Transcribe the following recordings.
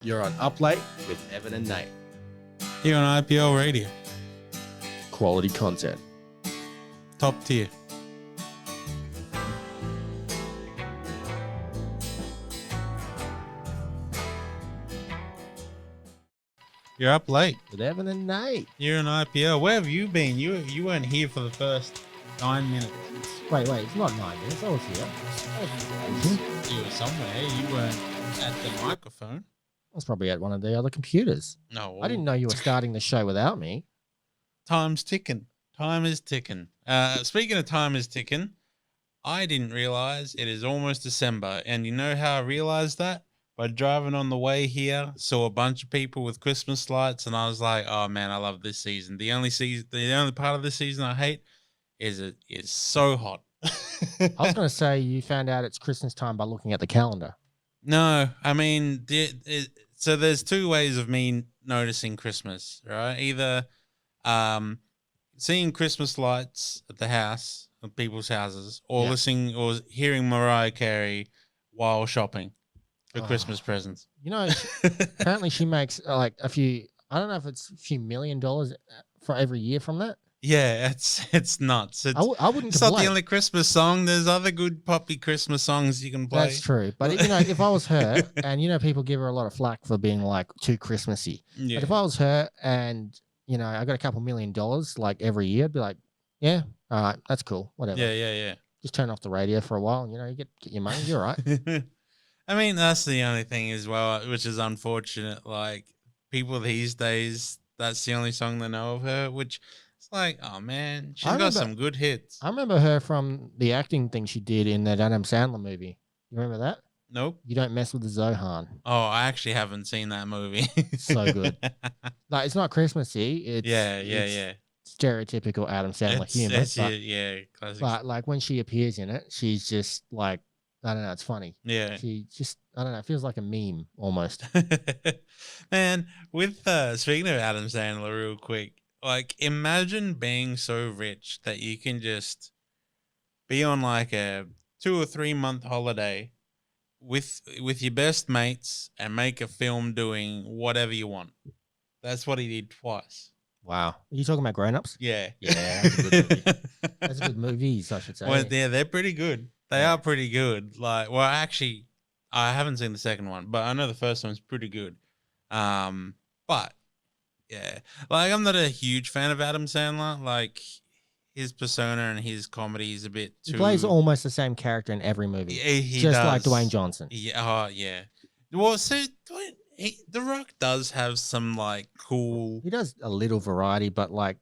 You're on Up Late with Evan and Nate. Here on IPL Radio. Quality content. Top tier. You're up late. With Evan and Nate. You're on IPL. Where have you been? You weren't here for the first 9 minutes. Wait, it's not 9 minutes. I was here. You were somewhere. You weren't at the microphone. I was probably at one of the other computers. No. I didn't know you were starting the show without me. Time's ticking. Time is ticking. Speaking of time is ticking, I didn't realize it is almost December. And you know how I realized that? By driving on the way here, saw a bunch of people with Christmas lights, and I was like, oh man, I love this season. The only part of this season I hate is it is so hot. I was going to say you found out it's Christmas time by looking at the calendar. No, I mean, so there's two ways of me noticing Christmas, right? Either seeing Christmas lights at the house, at people's houses, or listening or hearing Mariah Carey while shopping for Christmas presents. You know, apparently she makes like a few, I don't know if it's a few $1 million for every year from that. Yeah, it's nuts. I wouldn't It's complain. not the only Christmas song. There's other good poppy Christmas songs you can play. That's true. But, you know, if I was her, and, you know, people give her a lot of flack for being, like, too Christmassy. Yeah. But if I was her and, you know, I got a couple $1 million, like, every year, I'd be like, yeah, all right, that's cool, whatever. Yeah. Just turn off the radio for a while, and, you know, you get your money, you're all right. I mean, that's the only thing as well, which is unfortunate. Like, people these days, that's the only song they know of her, which it's like, oh, man, she's got some good hits. I remember her from the acting thing she did in that Adam Sandler movie. You remember that? Nope. You Don't Mess with the Zohan. Oh, I actually haven't seen that movie. So good. Like, it's not Christmassy. It's Yeah. Stereotypical Adam Sandler humor. Classic. But like when she appears in it, she's just like, I don't know, it's funny. Yeah. She just, I don't know, it feels like a meme almost. Man, with speaking of Adam Sandler real quick, like imagine being so rich that you can just be on like a 2 or 3 month holiday with your best mates and make a film doing whatever you want. That's what he did twice. Wow. Are you talking about Grown Ups? Yeah. Yeah, that's a good movie. That's a good movies, I should say. Well, yeah, they're pretty good. They are pretty good. Like, well, actually, I haven't seen the second one, but I know the first one's pretty good. But yeah, like I'm not a huge fan of Adam Sandler. Like his persona and his comedy is a bit too. He plays almost the same character in every movie. He just does. like Dwayne Johnson. Yeah. Oh, yeah. Well, so The Rock does have some like cool. He does a little variety, but like,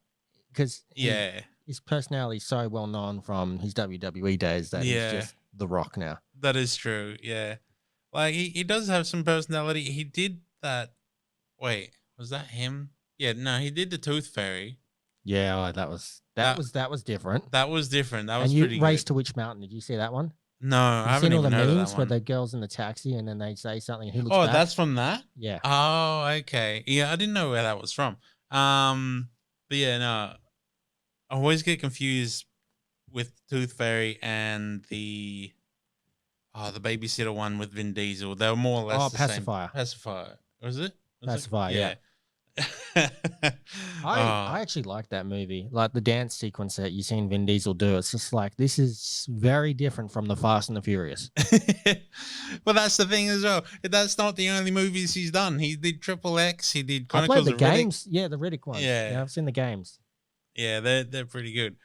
because his personality is so well known from his WWE days that he's just The Rock now. That is true. Yeah. Like he does have some personality. He did that. Wait, was that him? Yeah, no, he did the Tooth Fairy. Yeah, that was different. That was different. That was and pretty you good. Race to Witch Mountain. Did you see that one? No, I haven't seen all even the heard of memes that where one. the girls in the taxi and then they say something and he looks back? That's from that? Yeah. Oh, okay. Yeah, I didn't know where that was from. But yeah, no. I always get confused with Tooth Fairy and the babysitter one with Vin Diesel. They were more or less the Pacifier. Same. Pacifier. Was it? Pacifier, yeah. I actually like that movie. Like the dance sequence that you seen Vin Diesel do. It's just like, this is very different from the Fast and the Furious. Well, that's the thing as well. That's not the only movies he's done. He did Triple X. He did I Chronicles played the of Riddick. games. Yeah, the Riddick ones. Yeah. I've seen the games. Yeah, they're pretty good.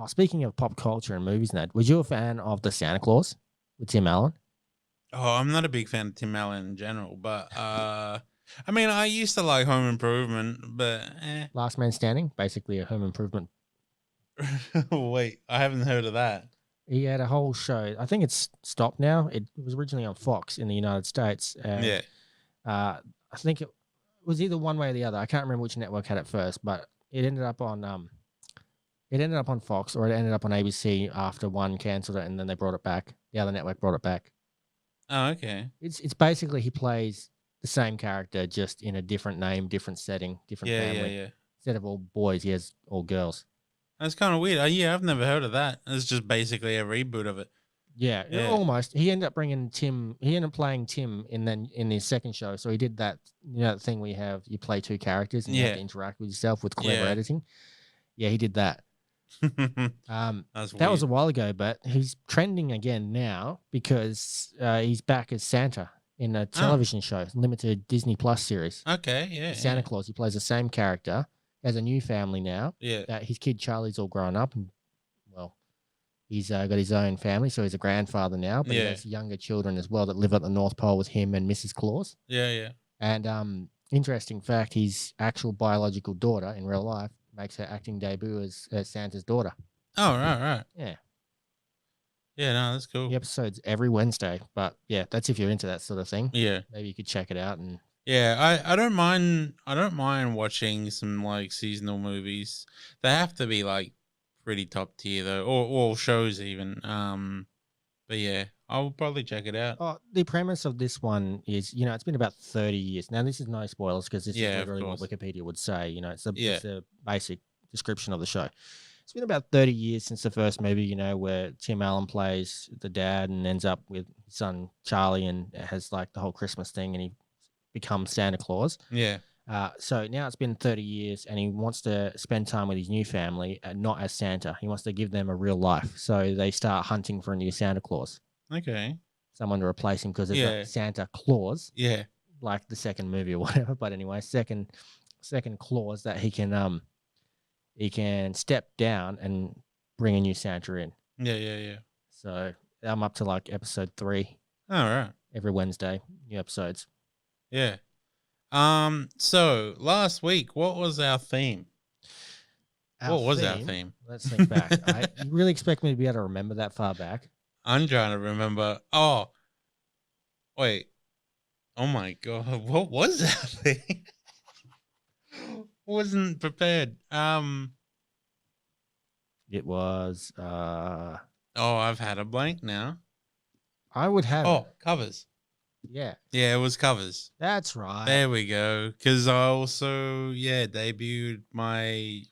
Speaking of pop culture and movies, Ned, was you a fan of the Santa Claus with Tim Allen? Oh, I'm not a big fan of Tim Allen in general, but I mean, I used to like Home Improvement, but Last Man Standing, basically a home improvement. Wait, I haven't heard of that. He had a whole show. I think it's stopped now. It was originally on Fox in the United States. And, I think it was either one way or the other. I can't remember which network had it first, but it ended up on Fox, or it ended up on ABC after one cancelled it and then they brought it back. The other network brought it back. Oh, okay. It's basically he plays the same character, just in a different name, different setting, different family. Yeah. Instead of all boys, he has all girls. That's kind of weird. Yeah, I've never heard of that. It's just basically a reboot of it. Yeah, Yeah. almost. He ended up bringing Tim. He ended up playing Tim in his second show. So he did that. That thing we have. You play two characters and you have to interact with yourself with clever Yeah. editing. Yeah, he did that. That's that was a weird. while ago, but he's trending again now because he's back as Santa in a television show, limited Disney Plus series. Okay, yeah. Santa Claus. He plays the same character. He has a new family now. Yeah. That his kid Charlie's all grown up and well, he's got his own family, so he's a grandfather now. But he has younger children as well that live at the North Pole with him and Mrs. Claus. Yeah, yeah. And interesting fact, his actual biological daughter in real life makes her acting debut as Santa's daughter. Oh, right. Yeah. Yeah, no, that's cool. The episode's every Wednesday, but yeah, that's if you're into that sort of thing. Yeah. Maybe you could check it out. And yeah, I don't mind watching some like seasonal movies. They have to be like pretty top tier though, or shows even. But yeah, I'll probably check it out. Oh, the premise of this one is, it's been about 30 years. Now, this is no spoilers because this is literally what Wikipedia would say. It's a basic description of the show. It's been about 30 years since the first movie, where Tim Allen plays the dad and ends up with his son Charlie and has like the whole Christmas thing and he becomes Santa Claus. Yeah. So now it's been 30 years and he wants to spend time with his new family, not as Santa. He wants to give them a real life. So they start hunting for a new Santa Claus. Okay. Someone to replace him because it's like Santa Claus. Yeah. Like the second movie or whatever. But anyway, second clause that he can step down and bring a new Santa in. Yeah. So I'm up to like episode 3. All right. Every Wednesday, new episodes. Yeah. So last week, what was our theme? What was our theme? Let's think back. You really expect me to be able to remember that far back? I'm trying to remember. Oh, wait. Oh my God. What was that thing? Wasn't prepared. It was Oh, I've had a blank now. I would have covers. Yeah. Yeah, it was covers. That's right. There we go. Because I also debuted my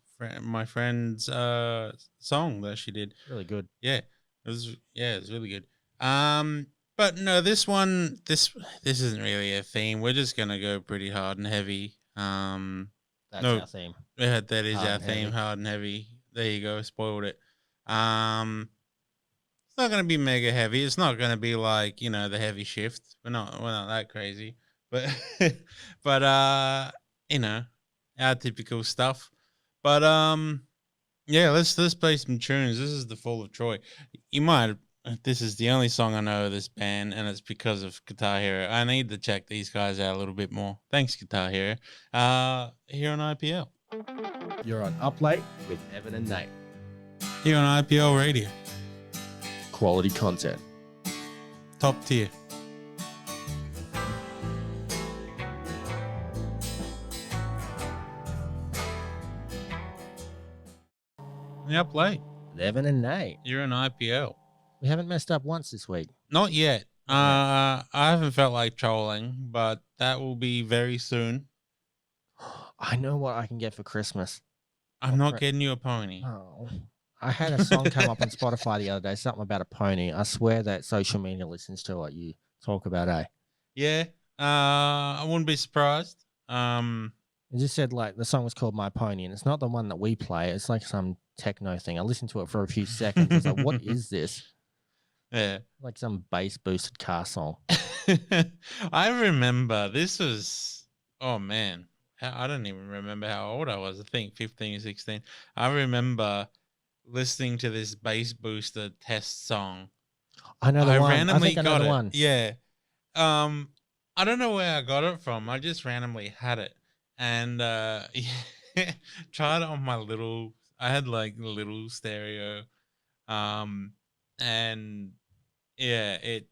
friend's song that she did. Really good. Yeah. It was really good. But no, this isn't really a theme. We're just gonna go pretty hard and heavy. That's our theme. Yeah, that is Hard our and theme, heavy. hard and heavy. There you go, spoiled it. It's not gonna be mega heavy. It's not gonna be like, the heavy shift. We're not that crazy. But but our typical stuff. But let's play some tunes. This is the Fall of Troy. This is the only song I know of this band, and it's because of Guitar Hero. I need to check these guys out a little bit more. Thanks, Guitar Hero. Here on IPL. You're on Up Late with Evan and Nate. Here on IPL Radio. Quality content. Top tier. Up late. Evan and Nate. You're an IPL. We haven't messed up once this week. Not yet. I haven't felt like trolling, but that will be very soon. I know what I can get for Christmas. I'm not getting you a pony. Oh. I had a song come up on Spotify the other day, something about a pony. I swear that social media listens to what you talk about, eh? Yeah. I wouldn't be surprised. It just said like the song was called My Pony, and it's not the one that we play. It's like some techno thing. I listened to it for a few seconds. I was like, what is this? Yeah. Like some bass boosted car song. I remember this was, oh man, I don't even remember how old I was. I think 15 or 16. I remember listening to this bass booster test song. I know the one. Randomly I think I know got the it. one. Yeah. I don't know where I got it from. I just randomly had it. And tried it on my I had like a little stereo. And yeah, it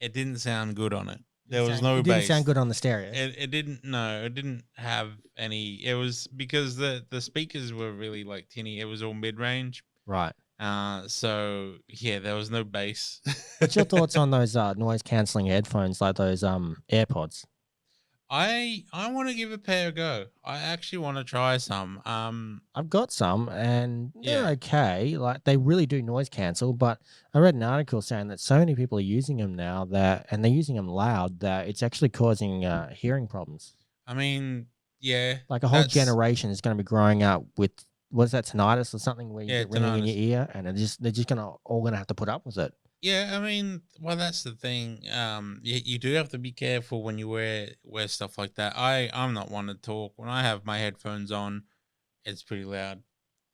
didn't sound good on it. There was no bass. It didn't sound good on the stereo. It didn't have any. It was because the speakers were really like tinny. It was all mid range. Right. So yeah, there was no bass. What's your thoughts on those noise cancelling headphones, like those AirPods? I want to give a pair a go. I actually want to try some. I've got some and they're Yeah. okay. Like they really do noise cancel, but I read an article saying that so many people are using them now and they're using them loud that it's actually causing hearing problems. I mean, yeah, Like a whole that's generation is going to be growing up with what's that, tinnitus or something where you yeah, get ringing in tinnitus. your ear, and they're just gonna all gonna have to put up with it. Yeah, I mean, well, that's the thing. You do have to be careful when you wear stuff like that. I'm not one to talk. When I have my headphones on, it's pretty loud.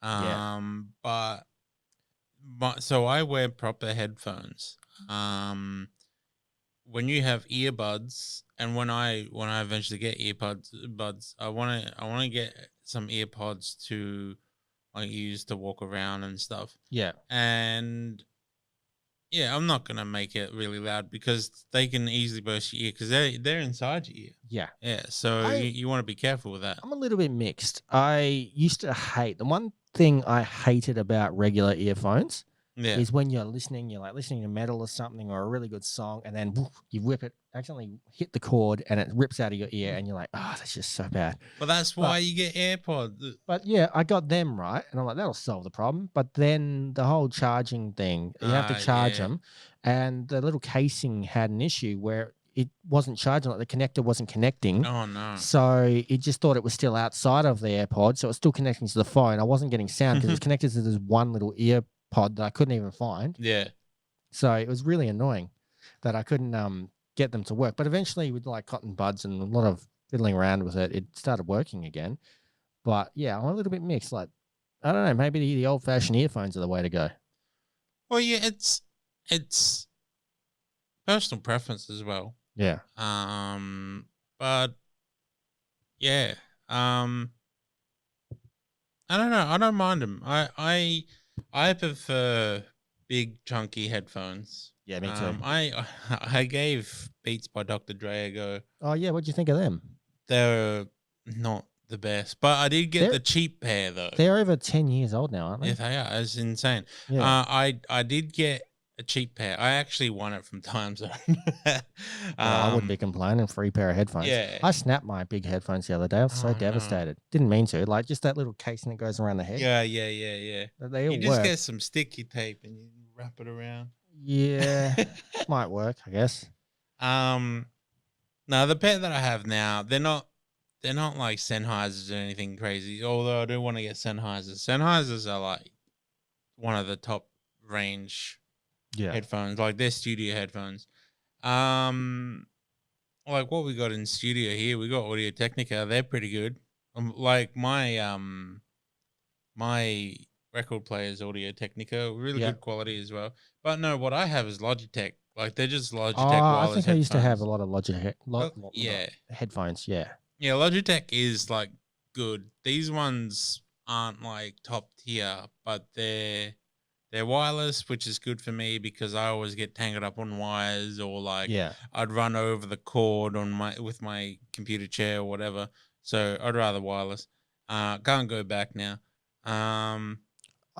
Yeah, But so I wear proper headphones. When you have earbuds, and when I eventually get buds, I want to get some earpods to like use to walk around and stuff. yeah, And yeah, I'm not gonna make it really loud because they can easily burst your ear because they're inside your ear. yeah. Yeah, so I you want to be careful with that. I'm a little bit mixed. I used to hate the one thing I hated about regular earphones Yeah. is when you're like listening to metal or something or a really good song, and then woof, you whip it, accidentally hit the cord, and it rips out of your ear, and you're like, oh, that's just so bad. But that's But why you get AirPods. But yeah, I got them right, and I'm like, that'll solve the problem. But then the whole charging thing, you have to charge Yeah. them, and the little casing had an issue where it wasn't charging, like the connector wasn't connecting. Oh no. So it just thought it was still outside of the AirPod, so it was still connecting to the phone. I wasn't getting sound because it was connected to this one little ear pod that I couldn't even find. Yeah. So it was really annoying that I couldn't get them to work. But eventually, with like cotton buds and a lot of fiddling around with it, it started working again. But yeah, I'm a little bit mixed. Like, I don't know, maybe the old fashioned earphones are the way to go. Well, yeah, it's personal preference as well. Yeah. But yeah, I don't know. I don't mind them. I prefer big chunky headphones. Yeah, me too. I gave Beats by Dr. Dre a go. Oh yeah, what'd you think of them? They're not the best, but I did get They're- the cheap pair though. They're over 10 years old now, aren't they? Yeah, they are. It's insane. Yeah. I did get a cheap pair. I actually won it from Time Zone. I wouldn't be complaining. Free pair of headphones. Yeah. I snapped my big headphones the other day. I was so Oh, no. devastated. Didn't mean to. Like just that little casing that goes around the head. Yeah. They all You just work. get some sticky tape and you wrap it around. Yeah. Might work, I guess. No, the pair that I have now, they're not like Sennheisers or anything crazy. Although I do want to get Sennheisers. Sennheisers are like one of the top range Yeah. headphones, like they're studio headphones. Like what we got in studio here, we got Audio Technica. They're pretty good. Like my record player's Audio Technica, really Yeah. good quality as well. But no, what I have is Logitech. Like they're just Logitech Oh, I wireless think I used to have a headphones. lot of Logitech. Yeah. Headphones. Yeah. Yeah, Logitech is like good. These ones aren't like top tier, but they're wireless, which is good for me because I always get tangled up on wires or like Yeah. I'd run over the cord with my computer chair or whatever. So I'd rather wireless. Can't go back now.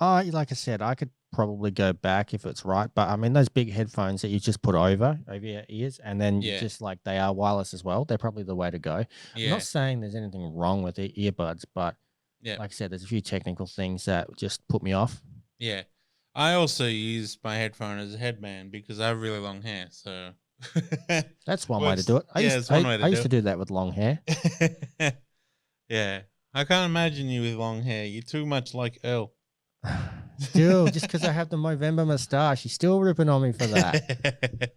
Like I said, I could probably go back if it's right, but I mean those big headphones that you just put over your ears, and then you Yeah. just like they are wireless as well. They're probably the way to go. I'm Yeah, not saying there's anything wrong with the earbuds, but yeah, like I said, there's a few technical things that just put me off. yeah. I also use my headphone as a headband because I have really long hair. So That's one Well, way to do it. it's one way to I do used to it. do that with long hair. Yeah, I can't imagine you with long hair. You're too much like Earl. Still, just because I have the Movember moustache, he's still ripping on me for that.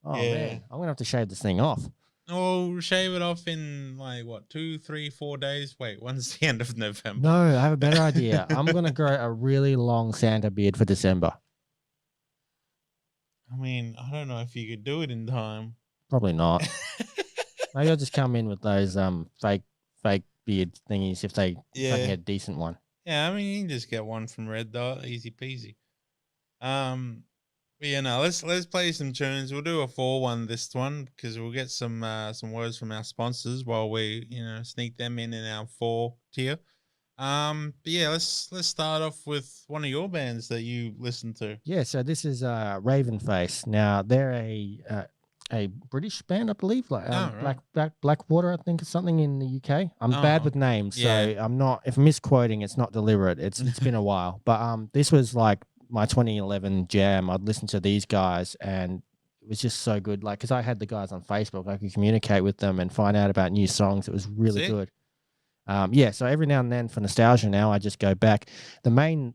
Oh Yeah. man, I'm gonna have to shave this thing off. Oh, shave it off in like what, 2, 3, 4 days? Wait, when's the end of November? No, I have a better idea. I'm gonna grow a really long Santa beard for December. I mean, I don't know if you could do it in time. Probably not. Maybe I'll just come in with those fake beard thingies if I can get a decent one. Yeah, I mean, you can just get one from Red Dot, easy peasy. But yeah, no, let's play some tunes. We'll do a 4-1 this one because we'll get some words from our sponsors while we sneak them in our 4 tier. But yeah, let's start off with one of your bands that you listen to. Yeah, so this is Ravenface. Now they're a a British band, I believe, like right. Blackwater, I think, or something in the UK. I'm Oh, bad with names, so yeah. I'm not. If I'm misquoting, it's not deliberate. It's been a while, but this was like my 2011 jam. I'd listen to these guys, and it was just so good. Like, because I had the guys on Facebook, I could communicate with them and find out about new songs. It was really Sick. good. Yeah, so every now and then for nostalgia now, I just go back. The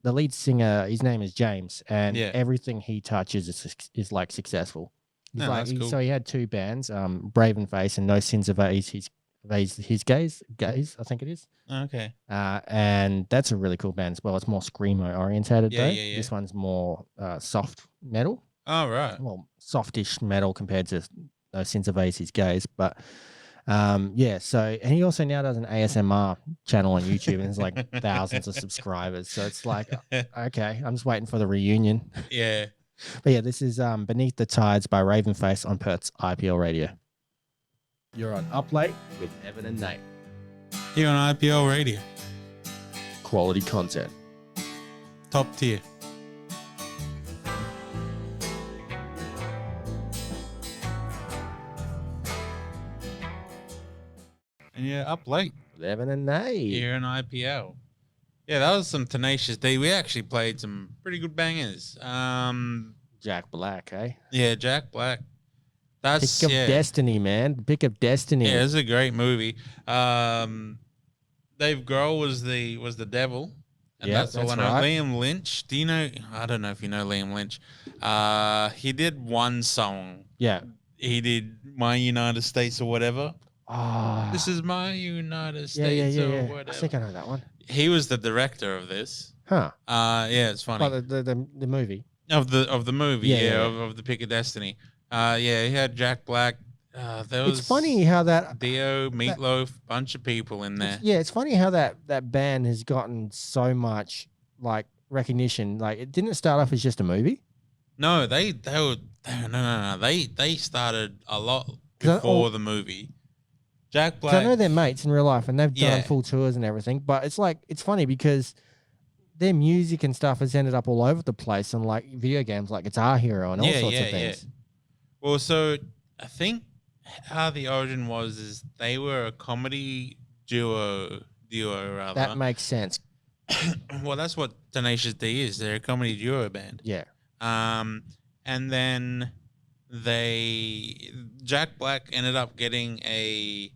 lead singer, his name is James, and Yeah. everything he touches is like successful. He's No, like, that's cool. so he had two bands, Brave and Face and No Sins of his gays, I think it is. Okay. And that's a really cool band as well. It's more screamo orientated though. Yeah. This one's more soft metal. Oh, right. Well, softish metal compared to No Sins of his gays, but yeah, so and he also now does an ASMR channel on YouTube and there's like thousands of subscribers. So it's like, okay, I'm just waiting for the reunion. Yeah. But yeah, this is Beneath the Tides by Ravenface on Perth's IPL radio. You're on Up Late with Evan and Nate. Here on IPL radio. Quality content. Top tier. And yeah, Up Late. Evan and Nate. Here in IPL. Yeah, that was some Tenacious D. We actually played some pretty good bangers. Jack Black, eh? Yeah, Jack Black. That's Pick of Destiny, man. Pick of Destiny. Yeah, it's a great movie. Dave Grohl was the devil. And Yeah, that's all I know. right. Liam Lynch. Do you know? I don't know if you know Liam Lynch. He did one song. Yeah. He did My United States or whatever. Oh. This is my United States or yeah. whatever. I think I know that one. He was the director of this. Huh. Yeah, it's funny. But the movie. Of the movie, Yeah. Of the Pick of Destiny. Yeah, he had Jack Black. There was It's funny how that Dio, Meatloaf, bunch of people in there. Yeah, it's funny how that band has gotten so much like recognition. Like, it didn't start off as just a movie. No, they started a lot before the movie. Jack Black. I know they're mates in real life and they've done full tours and everything, but it's like, it's funny because their music and stuff has ended up all over the place on like video games like Guitar Hero and all sorts of things. Yeah. Well, so I think how the origin was is they were a comedy duo rather. That makes sense. Well, that's what Tenacious D is. They're a comedy duo band. Yeah. And then Jack Black ended up getting a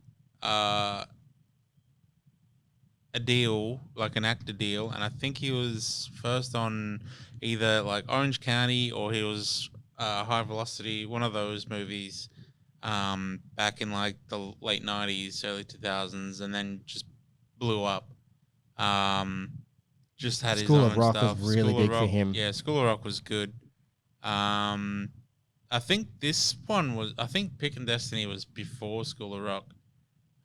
deal, like an actor deal, and I think he was first on either like Orange County or he was High Velocity, one of those movies, back in like the late 90s, early 2000s, and then just blew up. Just had School his own of Rock stuff. was really big for him. Yeah, School of Rock was good. I think this one was. I think Pick and Destiny was before School of Rock.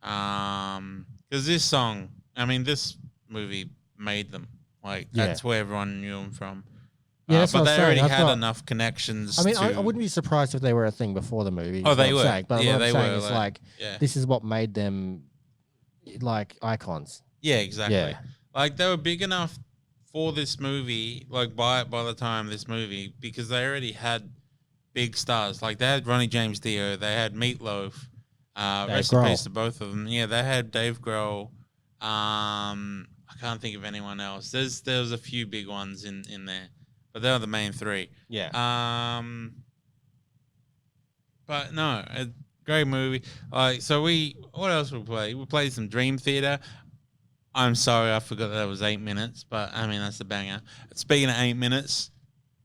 Because this song, I mean, this movie made them. Like that's where everyone knew them from. Yeah, that's but what they I'm saying. already I've had got- enough connections. I mean, to, I wouldn't be surprised if they were a thing before the movie. Oh, is they what I'm were. saying. But Yeah, what they I'm saying were, is like- like, yeah. this is what made them like icons. Yeah, exactly. Yeah. Like they were big enough for this movie. Like by the time this movie, because they already had big stars. Like they had Ronnie James Dio, they had Meatloaf. Rest in Grohl. peace to both of them. Yeah, they had Dave Grohl. I can't think of anyone else. There was a few big ones in there, but they were the main three. Yeah. But no, a great movie. Like so, what else we play? We played some Dream Theater. I'm sorry, I forgot that it was 8 minutes, but I mean that's a banger. Speaking of 8 minutes,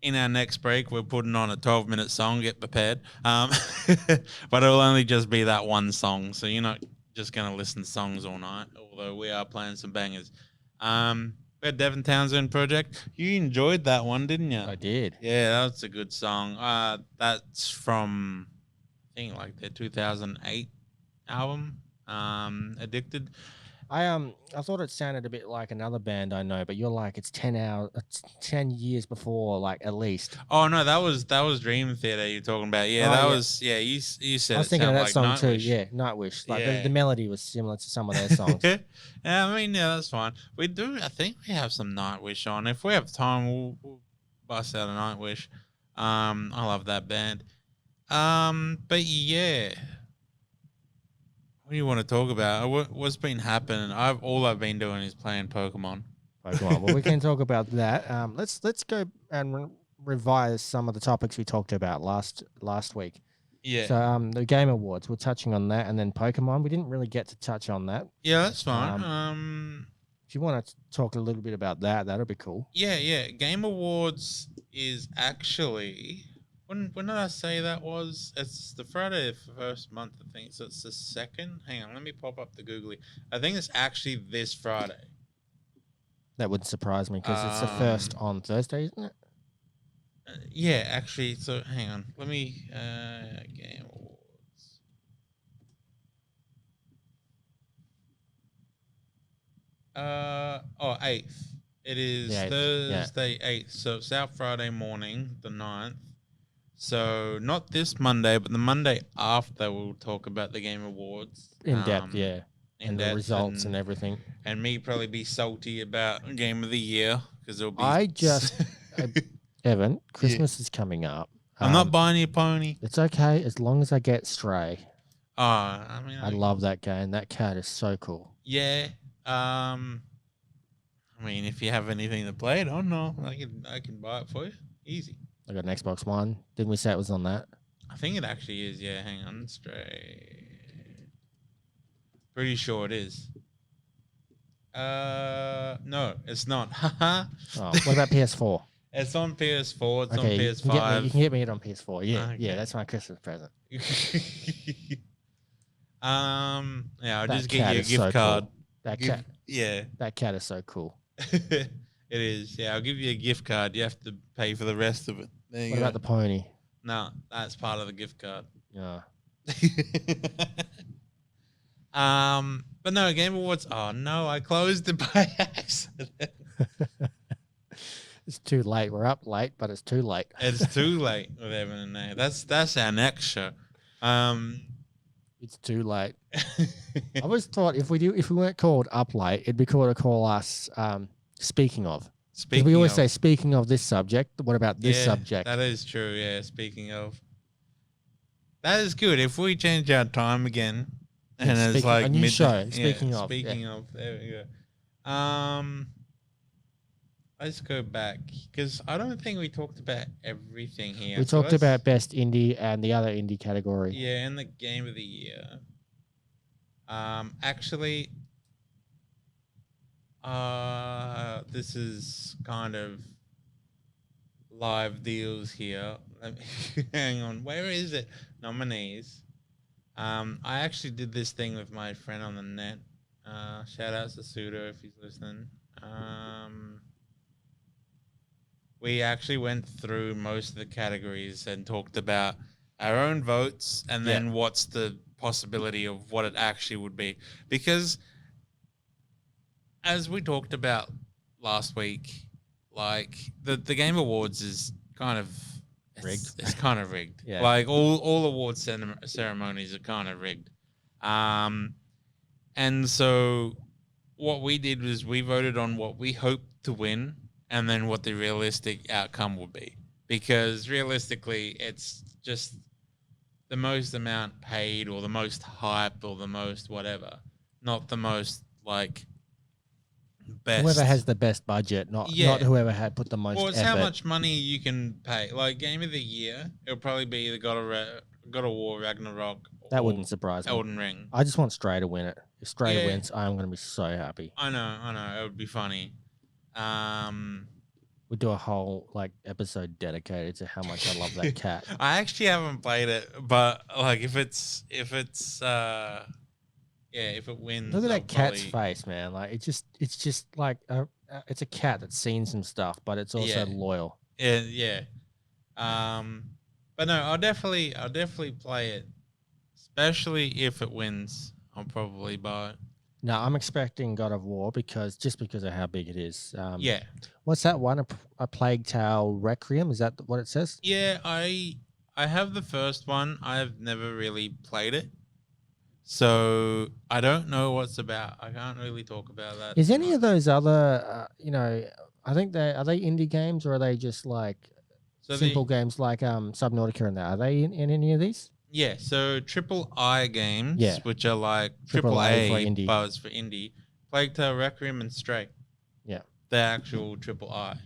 in our next break, we're putting on a 12-minute song. Get prepared. But it'll only just be that one song, so you're not just gonna listen to songs all night. Although we are playing some bangers. We had Devin Townsend Project. You enjoyed that one, didn't you? I did. Yeah, that's a good song. That's from I think like their 2008 album, Addicted. I thought it sounded a bit like another band I know, but you're like, it's 10 years before, like, at least. Oh no, that was Dream Theater you're talking about. Yeah, Oh, that yeah. was you said I was it thinking of sounded that like song too. Nightwish. Yeah, Nightwish. Like Yeah. the melody was similar to some of their songs. Yeah, I mean, yeah, that's fine. We do. I think we have some Nightwish on. If we have time, we'll bust out a Nightwish. I love that band. But yeah, what do you want to talk about? What's been happening? I've been doing is playing Pokemon. Pokemon. Well, we can talk about that. Let's go and revise some of the topics we talked about last week. Yeah. So the Game Awards, we're touching on that, and then Pokemon. We didn't really get to touch on that. Yeah, that's fine. If you want to talk a little bit about that, that'll be cool. Yeah. Game Awards is actually when did I say that was? It's the Friday of the first month, I think. So it's the second. Hang on, let me pop up the Googly. I think it's actually this Friday. That wouldn't surprise me because it's the first on Thursday, isn't it? Yeah, actually. So hang on, let me Game Awards. 8th. It is The 8th, Thursday 8th. So it's out Friday morning, the 9th. So not this Monday, but the Monday after we'll talk about the Game Awards. In depth, yeah. And the results and everything. And me probably be salty about Game of the Year because it'll be. Evan, Christmas is coming up. I'm not buying you a pony. It's okay as long as I get Stray. I love that game. That cat is so cool. Yeah. I mean, if you have anything to play it on, no, I can buy it for you. Easy. I got an Xbox One. Didn't we say it was on that? I think it actually is. Yeah, hang on. Stray. Pretty sure it is. No, it's not. Oh, what about PS4? It's on PS4. It's on PS5. You can get me it on PS4. Yeah, Okay. yeah, that's my Christmas present. Yeah, I'll That just get you a is gift so card. cool. That cat. Yeah. That cat is so cool. It is. Yeah, I'll give you a gift card. You have to pay for the rest of it. There you What go. about the pony? No, that's part of the gift card. Yeah. But no, Game Awards. Oh no, I closed it by accident. It's too late. We're up late, but it's too late. It's too late with Evan and Nate. That's our next show. It's too late. I always thought if we weren't called Up Late, it'd be cool to call us Speaking of. We always say speaking of this subject. What about this subject? That is true. Yeah, speaking of. That is good. If we change our time again, and it's like a new show. Speaking of. Speaking of. There we go. Let's go back because I don't think we talked about everything here. We talked about best indie and the other indie category. Yeah, and the Game of the Year. Actually, this is kind of live deals here. Let me hang on. Where is it? Nominees. I actually did this thing with my friend on the net. Shout out to Sudo if he's listening. We actually went through most of the categories and talked about our own votes and then what's the possibility of what it actually would be. Because as we talked about last week, like the Game Awards is kind of rigged. It's kind of rigged. Yeah. Like all award ceremonies are kind of rigged. And so what we did was we voted on what we hoped to win and then what the realistic outcome would be. Because realistically, it's just the most amount paid or the most hype or the most whatever, not the most like best. Whoever has the best budget, not whoever had put the most Well, it's effort. how much money you can pay. Like Game of the Year, it'll probably be either God of War, Ragnarok. That or wouldn't surprise me. Elden Ring. I just want Stray to win it. If Stray Yeah. wins, I'm going to be so happy. I know. It would be funny. We'd do a whole episode dedicated to how much I love that cat. I actually haven't played it, but like if it wins, Look at I'll that cat's probably- face, man. Like it's just like it's a cat that's seen some stuff, but it's also loyal. Yeah. But no, I'll definitely play it, especially if it wins. I'll probably buy it. No, I'm expecting God of War because of how big it is. Yeah. What's that one? A Plague Tale Requiem? Is that what it says? Yeah, I have the first one. I have never really played it, so I don't know what's about. I can't really talk about that. Is any of those other, I think are they indie games or are they just like So simple games like Subnautica and that. Are they in any of these? Yeah, so triple I games, Yeah. which are like Triple triple A for A, indie. but it's for indie. Plague Tale, Requiem, and Stray. Yeah. They're actual triple I.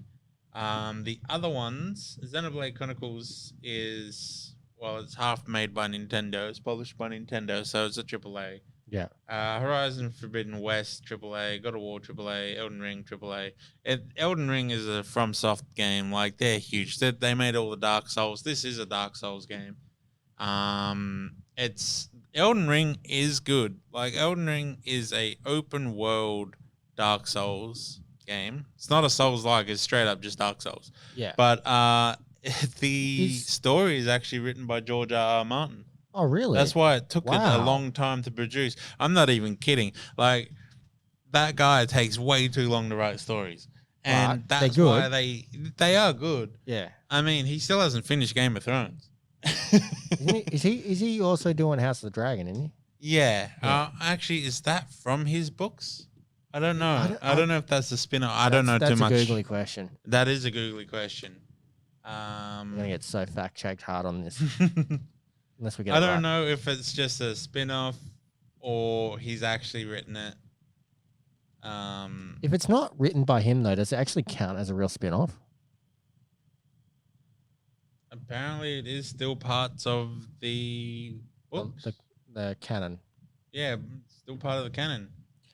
The other ones, Xenoblade Chronicles is, well, it's half made by Nintendo. It's published by Nintendo, so it's a triple A. Yeah. Horizon Forbidden West triple A, God of War triple A, Elden Ring triple A. Elden Ring is a FromSoft game. Like, they're huge. They made all the Dark Souls. This is a Dark Souls game. It's Elden Ring is good. Like, Elden Ring is a open world Dark Souls game. It's not a Souls like, it's straight up just Dark Souls. Yeah. But the story is actually written by George R. R. Martin. Oh, really? That's why it took it a Wow. long time to produce. I'm not even kidding. Like, that guy takes way too long to write stories. And They're that's good. why they are good. Yeah. I mean, he still hasn't finished Game of Thrones. Is he also doing House of the Dragon, isn't he? Yeah. Yeah. Actually, is that from his books? I don't know. I I don't know if that's the spin-off. I don't know too much. That's a googly question. That is a googly question. I'm gonna get so fact checked hard on this. Unless we get. I don't know if it's just a spin-off or he's actually written it. If it's not written by him though, does it actually count as a real spin-off? Apparently, it is still parts of the books. The canon. Yeah, still part of the canon.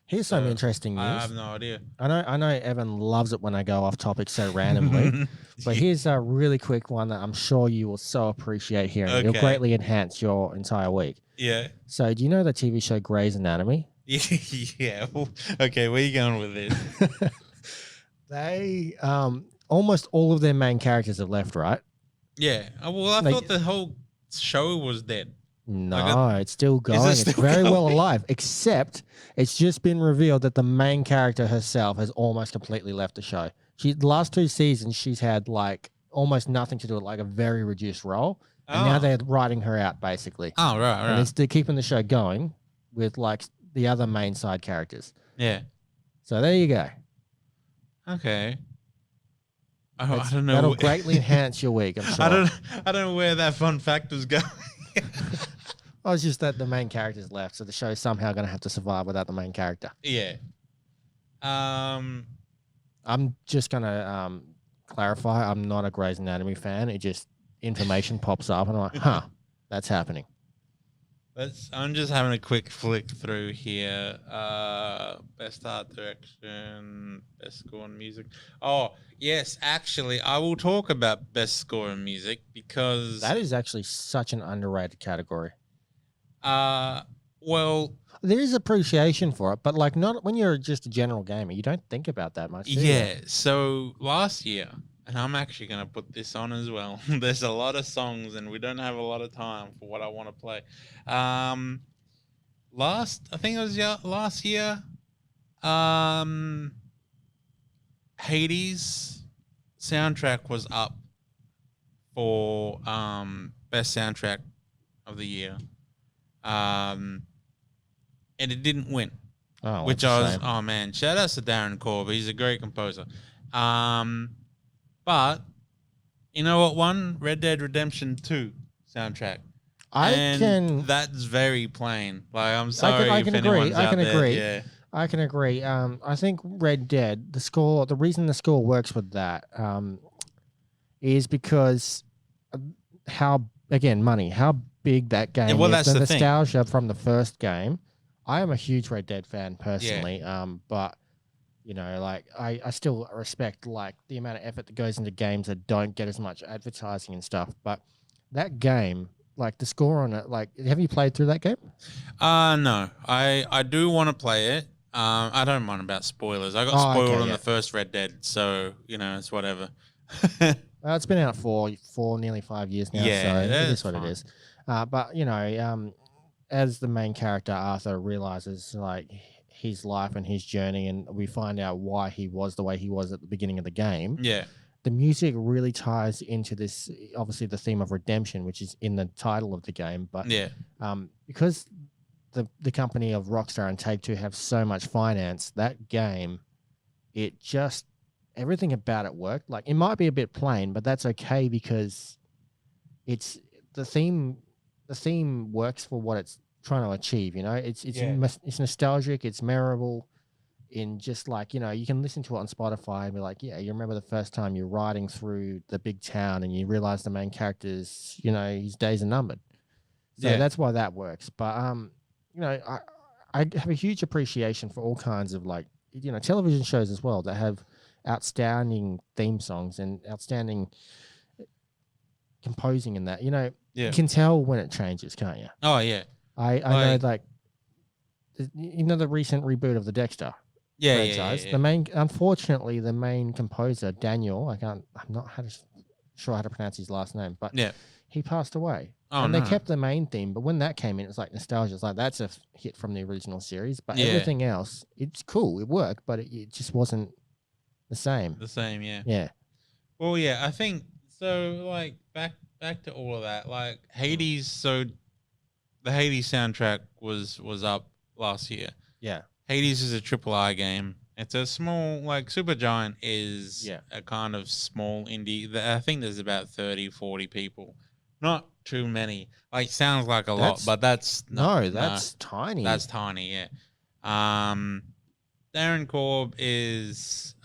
Here's some interesting news. I have no idea. I know Evan loves it when I go off topic so randomly, but here's a really quick one that I'm sure you will so appreciate hearing. It'll greatly enhance your entire week. Yeah. So, do you know the TV show Grey's Anatomy? Yeah. Okay, where are you going with this? They almost all of their main characters have left, right? Yeah. Well, I thought the whole show was dead. No, it's still going. still it's very well going? alive, except it's just been revealed that the main character herself has almost completely left the show. The last 2 seasons, she's had like almost nothing to do with, like a very reduced role. And now they're writing her out, basically. Oh, right. And they're keeping the show going with like the other main side characters. Yeah. So there you go. Okay. I don't know. That'll greatly enhance your week, I'm sure. I don't know where that fun fact was going. Oh, it's just that the main character's left, so the show's somehow going to have to survive without the main character. Yeah. I'm just going to clarify, I'm not a Grey's Anatomy fan. It just, information pops up, and I'm like, huh, that's happening. I'm just having a quick flick through here. Best art direction, best score and music. Oh, yes, actually, I will talk about best score and music because That is actually such an underrated category. Well, there is appreciation for it, but like not when you're just a general gamer, you don't think about that much. Do you? yeah. So last year, and I'm actually going to put this on as well. There's a lot of songs, and we don't have a lot of time for what I want to play. I think it was last year. Hades soundtrack was up for best soundtrack of the year. And it didn't win. Oh, which that's a I was, shame. oh man, shout out to Darren Korb. He's a great composer. But you know what won? Red Dead Redemption 2 soundtrack. That's very plain. Like, I'm sorry I can if agree. anyone's I out can there. agree. Yeah. I can agree. I think Red Dead, the reason the score works with that is because how big that game well, is. that's The the thing. nostalgia from the first game. I am a huge Red Dead fan personally, but you know, like I still respect like the amount of effort that goes into games that don't get as much advertising and stuff. But that game, like the score on it, like have you played through that game? No. I do want to play it. I don't mind about spoilers. I got spoiled on the first Red Dead, so you know, it's whatever. It's been out for nearly 5 years now, so it is what it is. But you know, as the main character Arthur realizes like his life and his journey, and we find out why he was the way he was at the beginning of the game. Yeah. The music really ties into this, obviously the theme of redemption, which is in the title of the game. But because the company of Rockstar and Take-Two have so much finance, that game, it just everything about it worked. Like it might be a bit plain, but that's okay because it's the theme. The theme works for what it's trying to achieve. You know, it's nostalgic. It's memorable. In just like you can listen to it on Spotify and be like, yeah, you remember the first time you're riding through the big town and you realize the main character's, his days are numbered. So that's why that works. But I have a huge appreciation for all kinds of like television shows as well that have outstanding theme songs and outstanding composing in that. You can tell when it changes, can't you? Oh yeah. I know like the recent reboot of the Dexter franchise. Yeah. Unfortunately, the main composer Daniel, I'm not sure how to pronounce his last name, but he passed away. Oh, and no. They kept the main theme, but when that came in, it's like nostalgia. It's like that's a hit from the original series, but everything else, it's cool, it worked, but it just wasn't the same. Yeah. Well, yeah, I think so. Like back to all of that, like Hades. So the Hades soundtrack was up last year. Yeah. Hades is a AAA game. It's a small, like Supergiant is a kind of small indie. I think there's about 30, 40 people. Not too many. Like, sounds like a lot, but that's... that's tiny. That's tiny, yeah. Darren Korb is...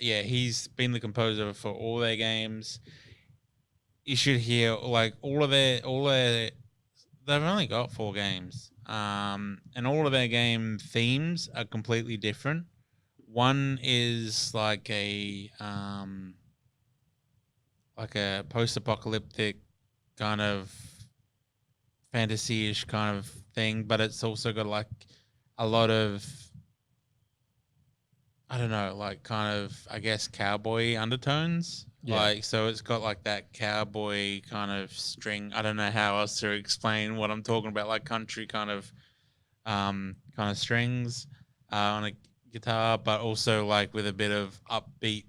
he's been the composer for all their games. You should hear, like, all of their... They've only got 4 games. And all of their game themes are completely different. One is like a post-apocalyptic kind of fantasy-ish kind of thing, but it's also got like a lot of, I don't know, like kind of, I guess, cowboy undertones. Yeah. Like, so it's got like that cowboy kind of string. I don't know how else to explain what I'm talking about, like country kind of strings on a guitar, but also like with a bit of upbeat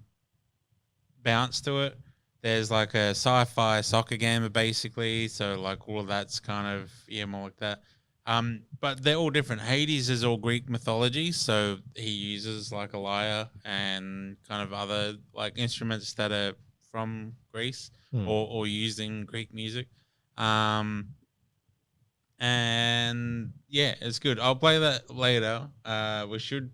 bounce to it. There's like a sci-fi soccer game basically, so like all of that's kind of more like that. But they're all different. Hades is all Greek mythology, so he uses like a lyre and kind of other like instruments that are from Greece or used in Greek music. And yeah, it's good. I'll play that later. We should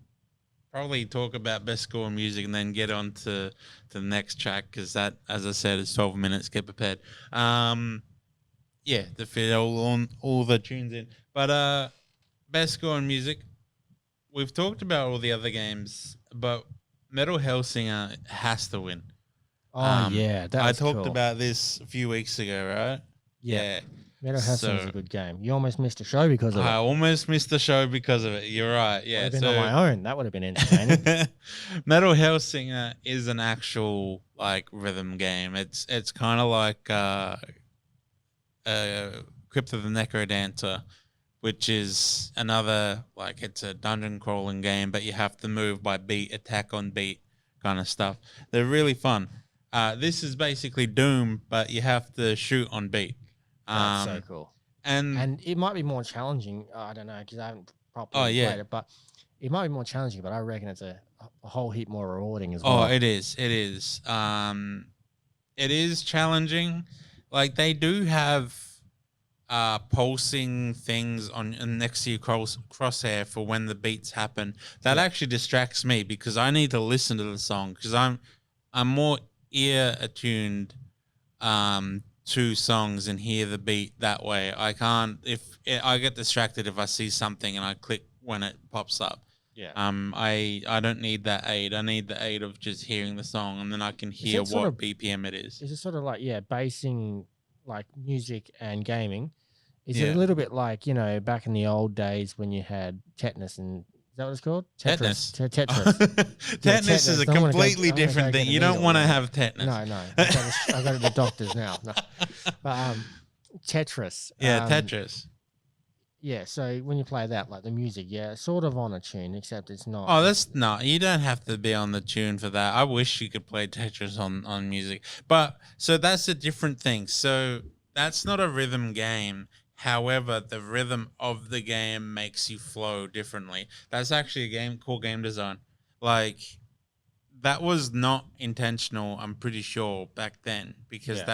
probably talk about best score in music and then get on to the next track because that, as I said, is 12 minutes. Get prepared. To fit all the tunes in. But best score in music, we've talked about all the other games, but Metal Hellsinger has to win. Oh yeah, I talked about this a few weeks ago, right? Yeah. Metal Hellsinger is a good game. You almost missed a show because of it. I almost missed the show because of it. You're right. Yeah, I've been on my own. That would have been entertaining. Metal Hellsinger is an actual like rhythm game. It's kind of like Crypt of the Necrodancer, which is another like it's a dungeon crawling game, but you have to move by beat, attack on beat, kind of stuff. They're really fun. This is basically Doom, but you have to shoot on beat. That's so cool. And it might be more challenging. I don't know because I haven't properly played it, but it might be more challenging. But I reckon it's a whole heap more rewarding as well. Oh, it is. It is. It is challenging. Like they do have pulsing things on next to your crosshair for when the beats happen. That actually distracts me because I need to listen to the song because I'm more ear attuned to songs and hear the beat that way. I can't I get distracted if I see something and I click when it pops up. Yeah. I don't need that aid. I need the aid of just hearing the song and then I can hear what BPM it is. Is it sort of like basing like music and gaming? Is it a little bit like, back in the old days when you had tetanus and is that what it's called? Tetanus. Tetris. Tetanus is a completely different thing. You don't want to have tetanus. No. I got it to the doctors now. No. But Tetris. Yeah, Tetris. Yeah, so when you play that, like the music, sort of on a tune, except it's not. Oh, that's not. You don't have to be on the tune for that. I wish you could play Tetris on music. But so that's a different thing. So that's not a rhythm game. However, the rhythm of the game makes you flow differently. That's actually a game called game design. Like that was not intentional. I'm pretty sure back then because Yeah.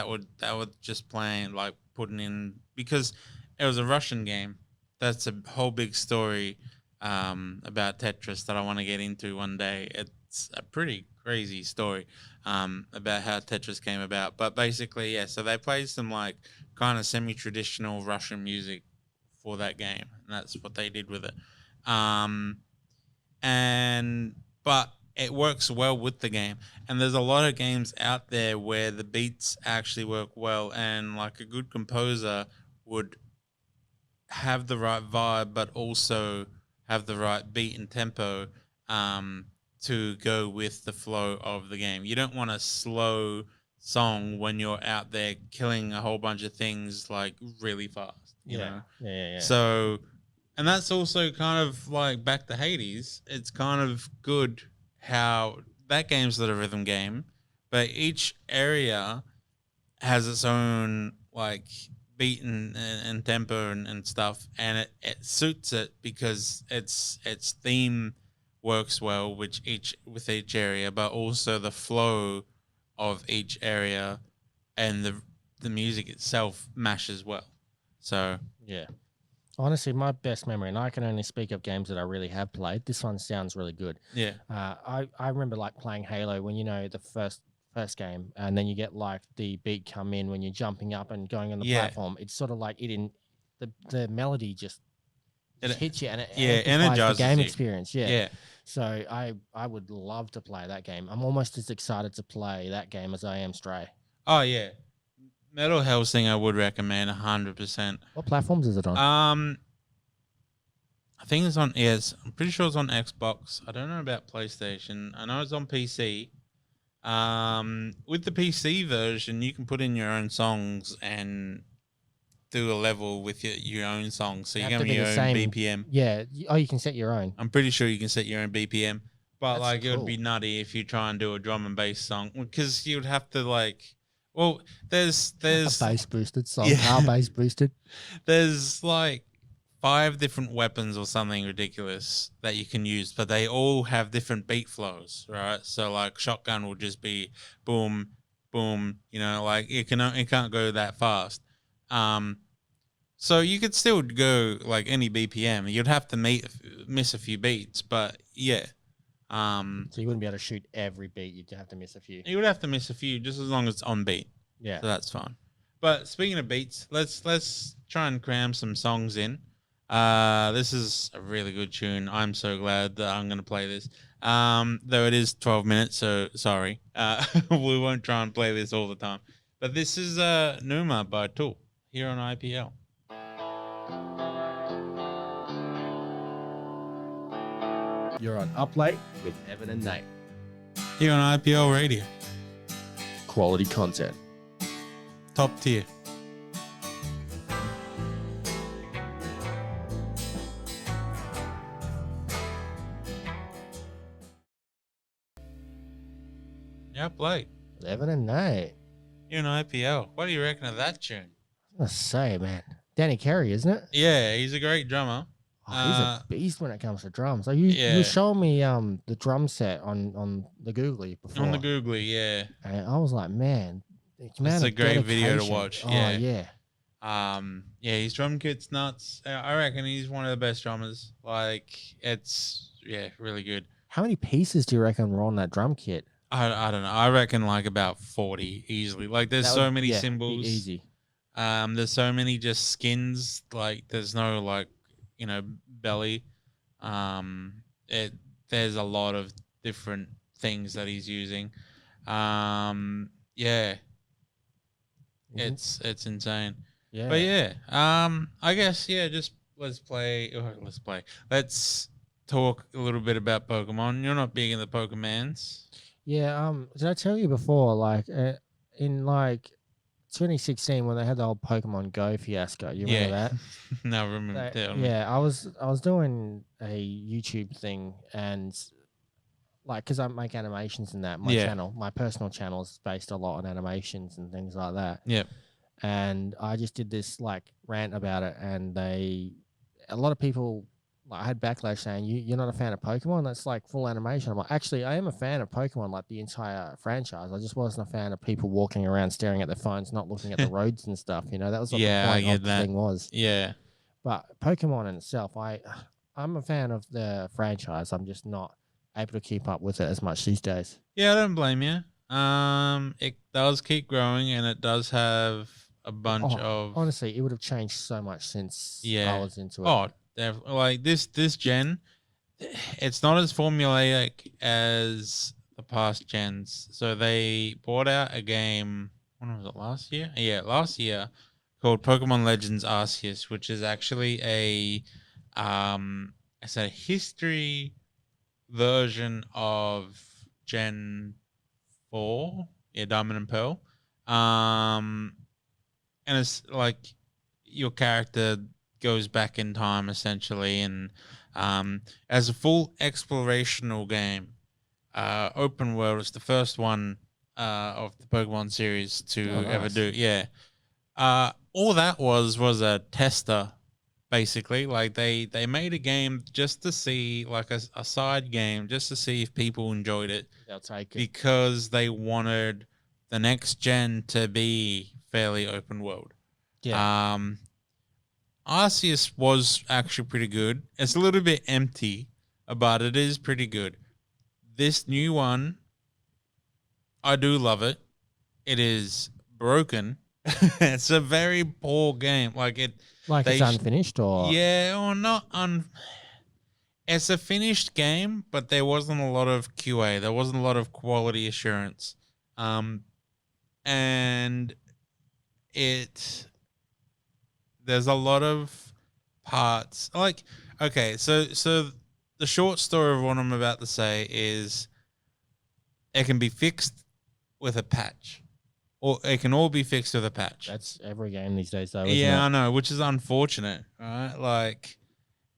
that would just playing like putting in because it was a Russian game. That's a whole big story about Tetris that I want to get into one day. It's a pretty crazy story about how Tetris came about. But basically, yeah. So they played some like kind of semi-traditional Russian music for that game, and that's what they did with it. Um, and but it works well with the game. And there's a lot of games out there where the beats actually work well, and like a good composer would have the right vibe, but also have the right beat and tempo to go with the flow of the game. You don't want a slow song when you're out there killing a whole bunch of things like really fast, you know? Yeah. So, and that's also kind of like back to Hades. It's kind of good how that game's not a rhythm game, but each area has its own like beat and tempo and stuff, and it suits it because its theme works well with each area, but also the flow of each area and the music itself mashes well. So Yeah. Honestly, my best memory, and I can only speak of games that I really have played. This one sounds really good. yeah, I remember like playing Halo when the first game, and then you get like the beat come in when you're jumping up and going on the Yeah. platform. It's sort of like the melody just It- hits you and it yeah, amplifies the energizes game you. experience. Yeah. yeah. So I would love to play that game. I'm almost as excited to play that game as I am Stray. Oh yeah, Metal Hellsing I would recommend 100%. What platforms is it on? I think it's on. Yes, I'm pretty sure it's on Xbox. I don't know about PlayStation. I know it's on PC. With the PC version, you can put in your own songs and do a level with your own songs. So They you have can to have be your the own same. BPM. Yeah. Oh, you can set your own. I'm pretty sure you can set your own BPM. But That's like it would cool. be nutty if you try and do a drum and bass song because you'd have to like. Well, there's A bass boosted song. Yeah. Car bass boosted. there's like 5 different weapons or something ridiculous that you can use, but they all have different beat flows, right? So like shotgun will just be boom, boom, like it can't go that fast. So you could still go like any BPM. You'd have to miss a few beats, but yeah. So you wouldn't be able to shoot every beat. You'd have to miss a few. You would have to miss a few just as long as it's on beat. Yeah. So that's fine. But speaking of beats, let's try and cram some songs in. This is a really good tune. I'm so glad that I'm going to play this. Though it is 12 minutes, so sorry. We won't try and play this all the time. But this is Numa by Tool here on IPL. You're on Up Late with Evan and Nate. Here on IPL Radio. Quality content. Top tier. Yep, Blake. Evan and Nate. You're an IPL. What do you reckon of that tune? I must say, man. Danny Carey, isn't it? Yeah, he's a great drummer. Oh, he's a beast when it comes to drums. Like you yeah. were showing me the drum set on the Googly before. On the Googly, yeah. And I was like, man, It's a great video to dedication. watch. Oh, Yeah. yeah. His drum kit's nuts. I reckon he's one of the best drummers. Like, it's really good. How many pieces do you reckon were on that drum kit? I don't know. I reckon like about 40 easily. Like, there's so many symbols. Easy. There's so many just skins. Like, there's no like, belly. There's a lot of different things that he's using. Yeah. Mhm. It's insane. Yeah. But yeah, I guess just let's play. Let's talk a little bit about Pokemon. You're not big in the Pokemans. Yeah. Did I tell you before? Like, in like 2016 when they had the whole Pokemon Go fiasco. You remember that? No, I remember that. Yeah, I was doing a YouTube thing and like because I make animations in that channel, my personal channel is based a lot on animations and things like that. Yep. And I just did this like rant about it, and a lot of people like, I had backlash saying you're not a fan of Pokemon. That's like full animation. I'm like, actually, I am a fan of Pokemon, like the entire franchise. I just wasn't a fan of people walking around staring at their phones, not looking at the roads and stuff. You know, that was what the Yeah, I point of get the that. thing was. Yeah. But Pokemon in itself, I'm a fan of the franchise. I'm just not able to keep up with it as much these days. Yeah, I don't blame you. It does keep growing, and it does have a bunch Oh, of honestly, it would have changed so much since I yeah. was into it. Oh, like this gen, it's not as formulaic as the past gens. So they brought out a game. When was it? Last year? Yeah, last year, called Pokemon Legends Arceus, which is actually it's a history version of Gen 4, yeah, Diamond and Pearl. And it's like your character goes back in time essentially, and as a full explorational game, open world. It's the first one of the Pokemon series to Oh, ever nice. do. Yeah. All that was a tester, basically. Like they made a game just to see, like a side game, just to see if people enjoyed it, They'll take it. because they wanted the next gen to be fairly open world. Yeah. Arceus was actually pretty good. It's a little bit empty, but it is pretty good. This new one, I do love it. It is broken. It's a very poor game. Like it, Like they it's unfinished or yeah, or not It's a finished game, but there wasn't a lot of QA. There wasn't a lot of quality assurance. And it there's a lot of parts. Like, okay, so the short story of what I'm about to say is it can be fixed with a patch. Or it can all be fixed with a patch. that's every game these days though, isn't Yeah, it? I know, which is unfortunate, right? Like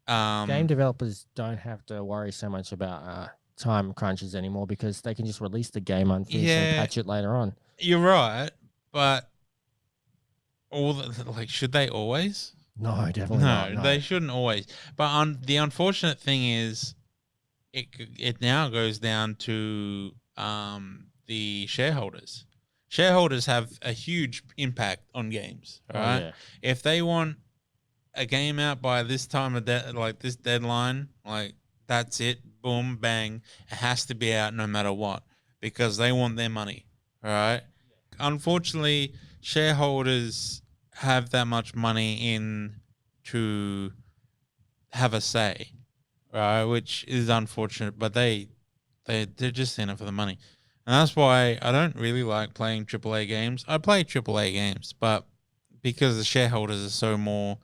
Game developers don't have to worry so much about time crunches anymore because they can just release the game unfinished and Yeah. patch it later on. you're right, but should they always? No, definitely not. No, No. they shouldn't always. But the unfortunate thing is, it now goes down to the shareholders. Shareholders have a huge impact on games, Oh, right? yeah. If they want a game out by this time of like this deadline, like that's it, boom, bang, it has to be out no matter what, because they want their money, right? Unfortunately, shareholders have that much money in to have a say, right? Which is unfortunate, but they're just in it for the money, and that's why I don't really like playing AAA games. I play AAA games, but because the shareholders are so more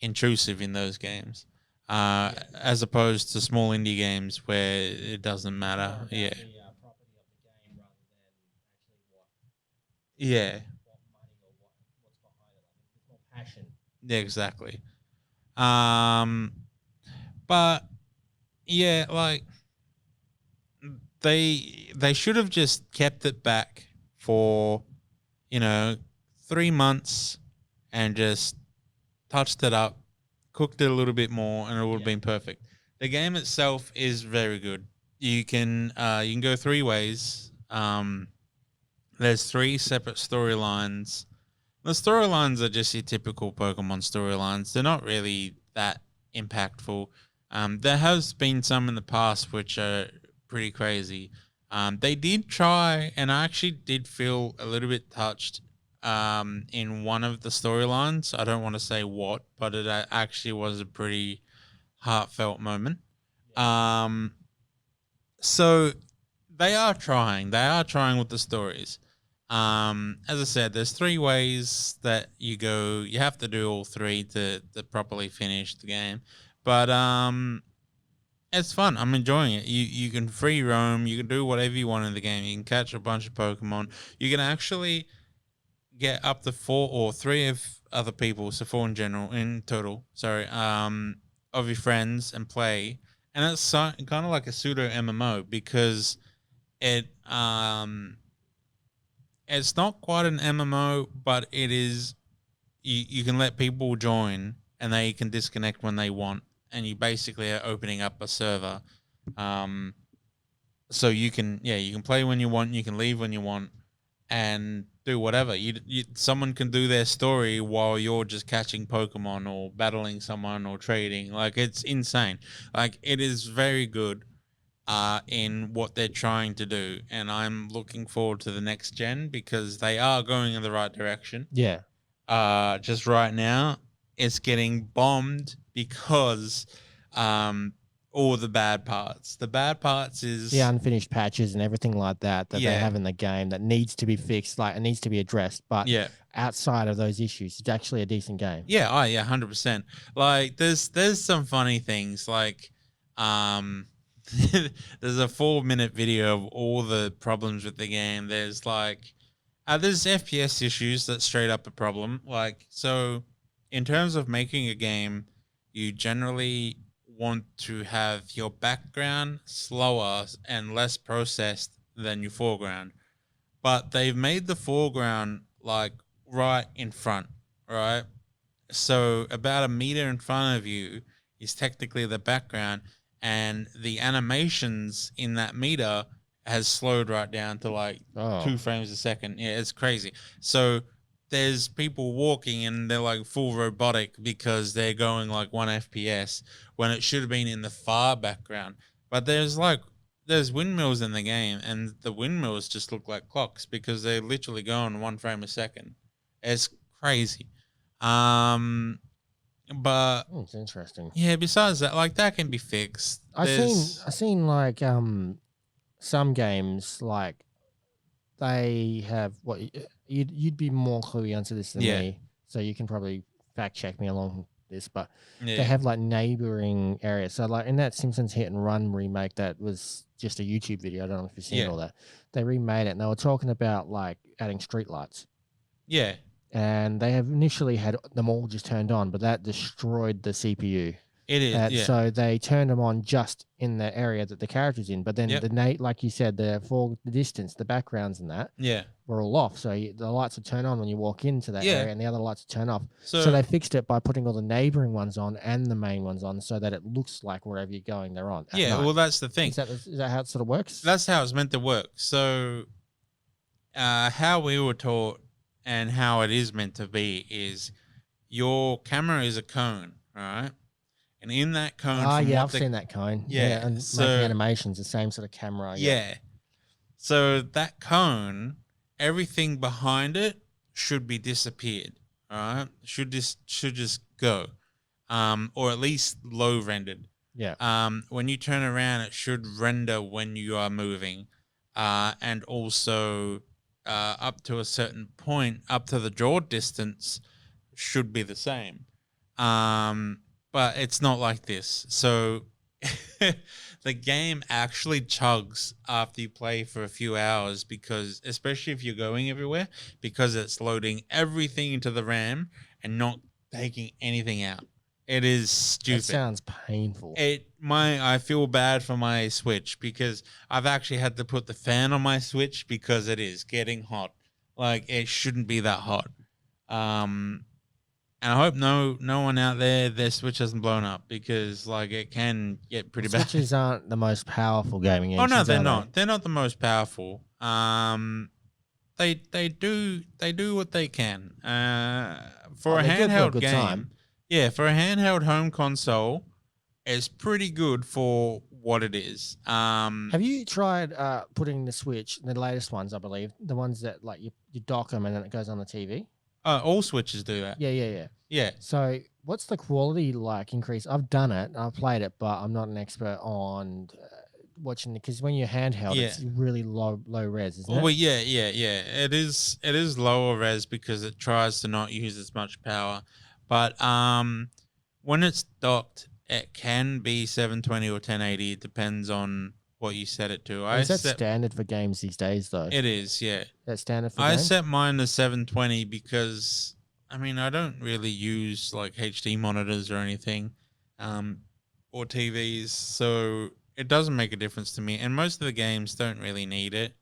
intrusive in those games, as opposed to small indie games where it doesn't matter. Yeah, yeah, Passion. yeah, exactly. Um, but yeah, like they should have just kept it back for, you know, 3 months and just touched it up, cooked it a little bit more, and it would have been perfect. The game itself is very good. You can go three ways. There's three separate storylines. The storylines are just your typical Pokemon storylines. They're not really that impactful. There has been some in the past which are pretty crazy. They did try, and I actually did feel a little bit touched in one of the storylines. I don't want to say what, but it actually was a pretty heartfelt moment. So they are trying. They are trying with the stories. As I said, there's three ways that you go. You have to do all three to properly finish the game. But it's fun. I'm enjoying it. You can free roam. You can do whatever you want in the game. You can catch a bunch of Pokemon. You can actually get up to four or three of other people, so four in total. Sorry, of your friends and play, and it's kind of like a pseudo MMO because it it's not quite an MMO, but it is. You can let people join and they can disconnect when they want, and you basically are opening up a server. So you can play when you want, you can leave when you want, and do whatever. Someone can do their story while you're just catching Pokemon or battling someone or trading. Like, it's insane. Like, it is very good in what they're trying to do, and I'm looking forward to the next gen because they are going in the right direction. Yeah. Just right now, it's getting bombed because all the bad parts. The bad parts is The unfinished patches and everything like that they Yeah. have in the game that needs to be fixed, like it needs to be addressed. But yeah. outside of those issues, it's actually a decent game. Yeah, 100%. Like, there's some funny things. Like, there's a 4-minute video of all the problems with the game. There's like, there's FPS issues that's straight up a problem. Like, so in terms of making a game, you generally want to have your background slower and less processed than your foreground. But they've made the foreground like right in front, right? So about a meter in front of you is technically the background, and the animations in that meter has slowed right down to like 2 frames a second. Yeah, it's crazy. So there's people walking and they're like full robotic because they're going like 1 FPS when it should have been in the far background. But there's windmills in the game, and the windmills just look like clocks because they're literally going 1 frame a second. It's crazy. But It's interesting. yeah, besides that, like, that can be fixed. I seen like some games, like they have what you'd be more cluey onto this than me, so you can probably fact check me along this, but they have like neighboring areas. So like in that Simpsons Hit and Run remake that was just a YouTube video, I don't know if you've seen all that. They remade it and they were talking about like adding streetlights. Yeah. And they have initially had them all just turned on, but that destroyed the CPU. It is. So they turned them on just in the area that the character's in. But then like you said, the distance, the backgrounds and that were all off. So the lights would turn on when you walk into that area, and the other lights would turn off. So they fixed it by putting all the neighboring ones on and the main ones on, so that it looks like wherever you're going, they're on. Well, that's the thing. Is that how it sort of works? That's how it's meant to work. So how we were taught and how it is meant to be is your camera is a cone, right? And in that cone, I've seen that cone. Yeah, and so making animations, the same sort of camera. Yeah. So that cone, everything behind it should be disappeared. All right, should just go, or at least low rendered. Yeah. When you turn around, it should render when you are moving, and also up to a certain point, up to the draw distance, should be the same. But it's not like this. So the game actually chugs after you play for a few hours, because especially if you're going everywhere, because it's loading everything into the RAM and not taking anything out. It is stupid. It sounds painful. I feel bad for my Switch because I've actually had to put the fan on my Switch because it is getting hot. Like, it shouldn't be that hot. And I hope no one out there, their Switch hasn't blown up, because like it can get pretty bad. Switches aren't the most powerful gaming engines. Oh no, they're not. They're not the most powerful. They do what they can. For a handheld game. Time. Yeah, for a handheld home console, it's pretty good for what it is. Have you tried putting the Switch, the latest ones, I believe, the ones that like you dock them and then it goes on the TV? All Switches do that. Yeah. So what's the quality like increase? I've done it. I've played it, but I'm not an expert on watching it, because when you're handheld, it's really low res, isn't it? Well, yeah. It is lower res because it tries to not use as much power. But when it's docked, it can be 720 or 1080. It depends on what you set it to. Is that standard for games these days, though? It is, yeah. That's standard for games? games? I set mine to 720 because, I mean, I don't really use like HD monitors or anything, or TVs, so it doesn't make a difference to me. And most of the games don't really need it,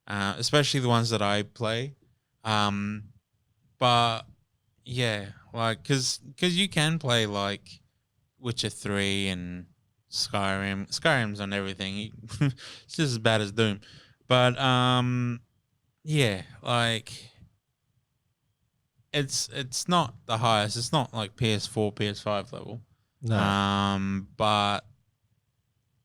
especially the ones that I play. But yeah, like, because you can play like Witcher 3 and Skyrim. Skyrim's on everything. It's just as bad as Doom. But yeah, like it's not the highest. It's not like PS4, PS5 level. No. But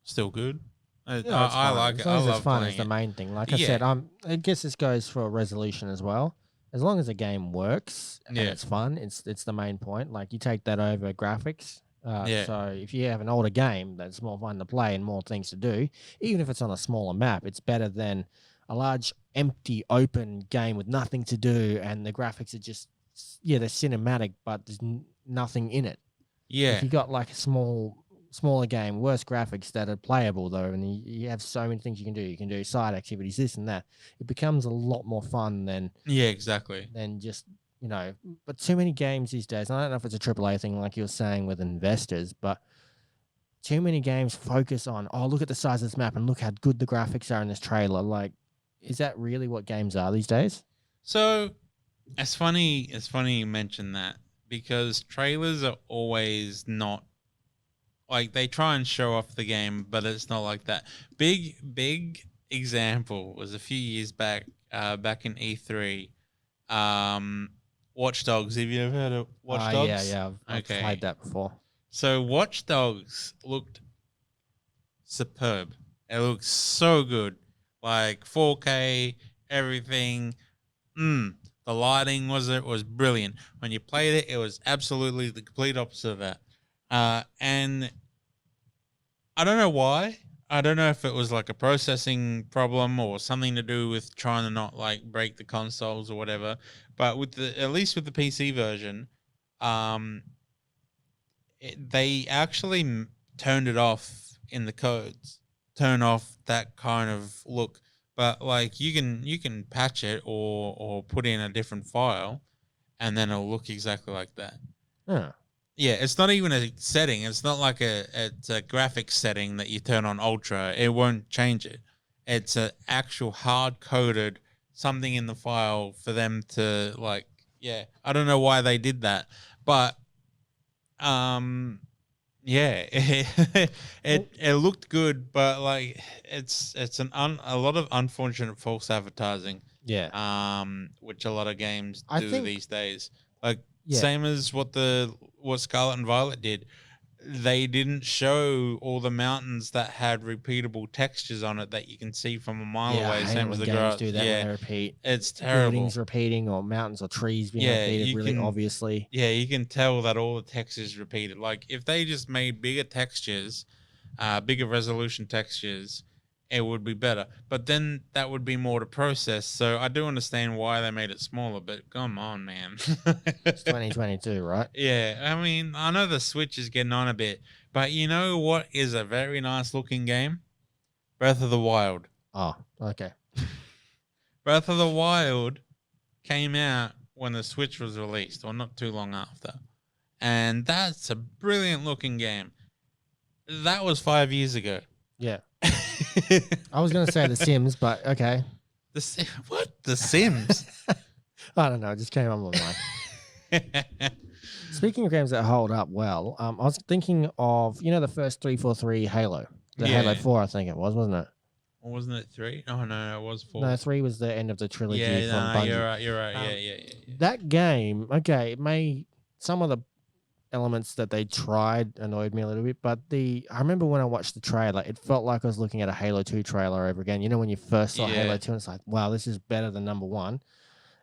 still good. Yeah, it's I fun. like as it. long I as love it's fun playing is the it. main thing. Like I Yeah. said, I guess this goes for resolution as well. As long as the game works and Yeah. it's fun, it's the main point. Like you take that over graphics. Yeah. So if you have an older game that's more fun to play and more things to do, even if it's on a smaller map, it's better than a large empty open game with nothing to do and the graphics are just they're cinematic, but there's nothing in it. Yeah. If you got like a smaller game, worse graphics that are playable though, and you have so many things you can do. You can do side activities, this and that. It becomes a lot more fun than exactly. just But too many games these days. I don't know if it's a AAA thing, like you were saying with investors, but too many games focus on look at the size of this map and look how good the graphics are in this trailer. Like, is that really what games are these days? So it's funny you mention that because trailers are always not like they try and show off the game, but it's not like that. Big example was a few years back, back in E3. Watch Dogs. Have you ever heard of Watch Dogs? Yeah. I've played that before. So Watch Dogs looked superb. It looked so good, like 4K, everything. The lighting was brilliant. When you played it, it was absolutely the complete opposite of that. And I don't know why. I don't know if it was like a processing problem or something to do with trying to not like break the consoles or whatever. But at least with the PC version, they actually turned it off in the codes. Turn off that kind of look. But like you can patch it or put in a different file, and then it'll look exactly like that. Yeah. Yeah, it's not even a setting. It's not like it's a graphics setting that you turn on ultra. It won't change it. It's an actual hard coded something in the file for them to like. Yeah, I don't know why they did that, but yeah, it looked good, but like it's a lot of unfortunate false advertising. Yeah. Which a lot of games I do think- these days. Like Yeah. same as what Scarlet and Violet did. They didn't show all the mountains that had repeatable textures on it that you can see from a mile Yeah, I away. hate Same it as when the games grass. do that when Yeah, they repeat. it's terrible. Buildings repeating or mountains or trees being Yeah, repeated you really can- obviously. Yeah, you can tell that all the textures repeated. Like if they just made bigger textures, bigger resolution textures, it would be better. But then that would be more to process. So I do understand why they made it smaller, but come on, man. It's 2022, right? Yeah, I mean, I know the Switch is getting on a bit, but you know what is a very nice looking game? Breath of the Wild. Oh, okay. Breath of the Wild came out when the Switch was released, or not too long after. And that's a brilliant looking game. That was 5 years ago. Yeah. I was going to say The Sims, but okay. What? The Sims? I don't know. It just came on my mind. Speaking of games that hold up well, I was thinking of, the first 343 Halo. The Yeah. Halo 4, I think it was, wasn't it? Or wasn't it 3? Oh, no, it was 4. No, 3 was the end of the trilogy Yeah, from no, Bungie. you're right. Um, Yeah. That game, okay, it may some of the elements that they tried annoyed me a little bit, but I remember when I watched the trailer, it felt like I was looking at a Halo 2 trailer over again. When you first saw Yeah. Halo 2, and it's like, wow, this is better than number 1.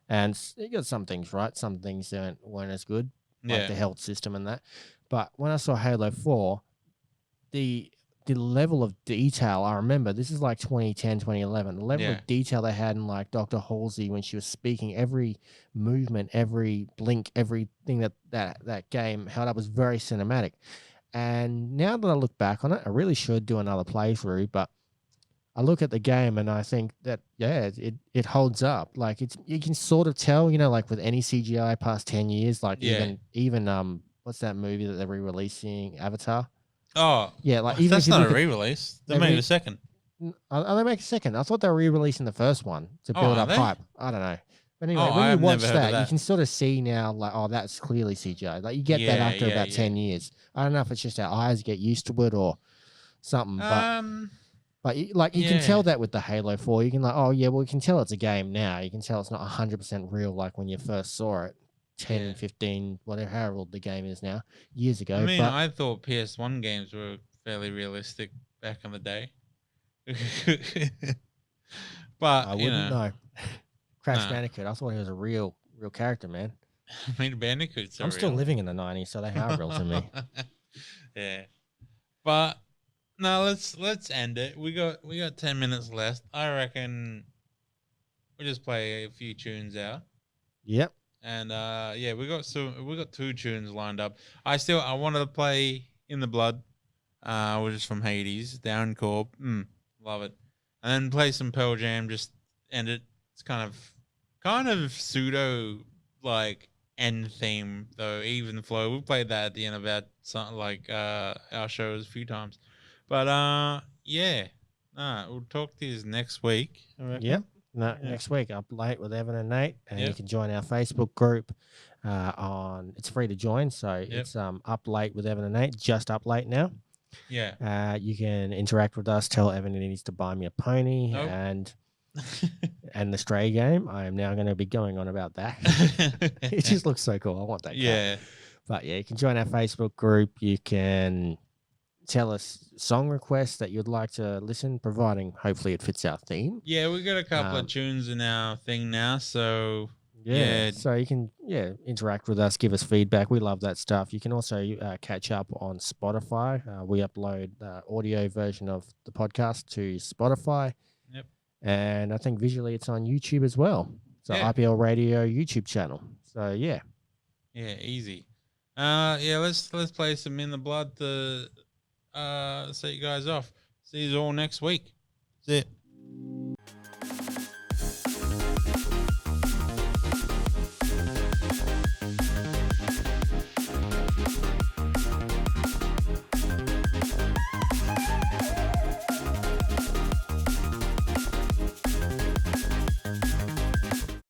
And it got some things right, some things weren't as good, like the health system and that. But when I saw Halo 4, the level of detail, I remember, this is like 2010, 2011, the level Yeah. of detail they had in like Dr. Halsey when she was speaking, every movement, every blink, everything that game held up was very cinematic. And now that I look back on it, I really should do another playthrough, but I look at the game and I think that, yeah, it holds up. Like you can sort of tell, like with any CGI past 10 years, like Yeah. even what's that movie that they're re-releasing, Avatar? Oh, Yeah, like even that's if you not look a at- re-release. They they made re- a second. Are they make a second? I thought they were re-releasing the first one to Oh, build are up they? hype. I don't know. But anyway, Oh, when you I've watch never heard of that, you that. can sort of see now, like, oh, that's clearly CGI. Like, you get that Yeah, after yeah, about yeah. 10 years. I don't know if it's just our eyes get used to it or something, but like, you can Yeah. tell that with the Halo 4. You can like, oh, yeah, well, you can tell it's a game now. You can tell it's not 100% real like when you first saw it 10, Yeah. 15, whatever, how old the game is now, years ago. I mean, but I thought PS1 games were fairly realistic back in the day. But, I wouldn't know. Crash nah. Bandicoot, I thought he was a real character, man. I mean, Bandicoots are I'm still real. living in the 90s, so they are real to me. Yeah. But no, let's end it. We got 10 minutes left. I reckon we just play a few tunes out. Yep. And yeah, we got 2 tunes lined up. I wanted to play In the Blood, which is from Hades, Down Corp. Love it. And then play some Pearl Jam, just end it. It's kind of pseudo like end theme though, even flow. We played that at the end of our shows a few times. But yeah. We'll talk to you next week. I reckon. Yep. No, Yeah. Next week, Up Late with Evan and Nate. And you Yep. can join our Facebook group it's free to join. So it's Up Late with Evan and Nate, just Up Late now. Yeah. You can interact with us, tell Evan he needs to buy me a pony Nope. and the Stray game. I am now going to be going on about that. It just looks so cool. I want that car. Yeah. But yeah, you can join our Facebook group. You can tell us song requests that you'd like to listen, providing hopefully it fits our theme. Yeah, we got a couple of tunes in our thing now, so yeah. So you can interact with us, give us feedback. We love that stuff. You can also catch up on Spotify. We upload the audio version of the podcast to Spotify. Yep. And I think visually it's on YouTube as well. So IPL Radio YouTube channel. So yeah. Yeah, easy. Yeah, let's play some In the Blood to set you guys off. See you all next week. That's it.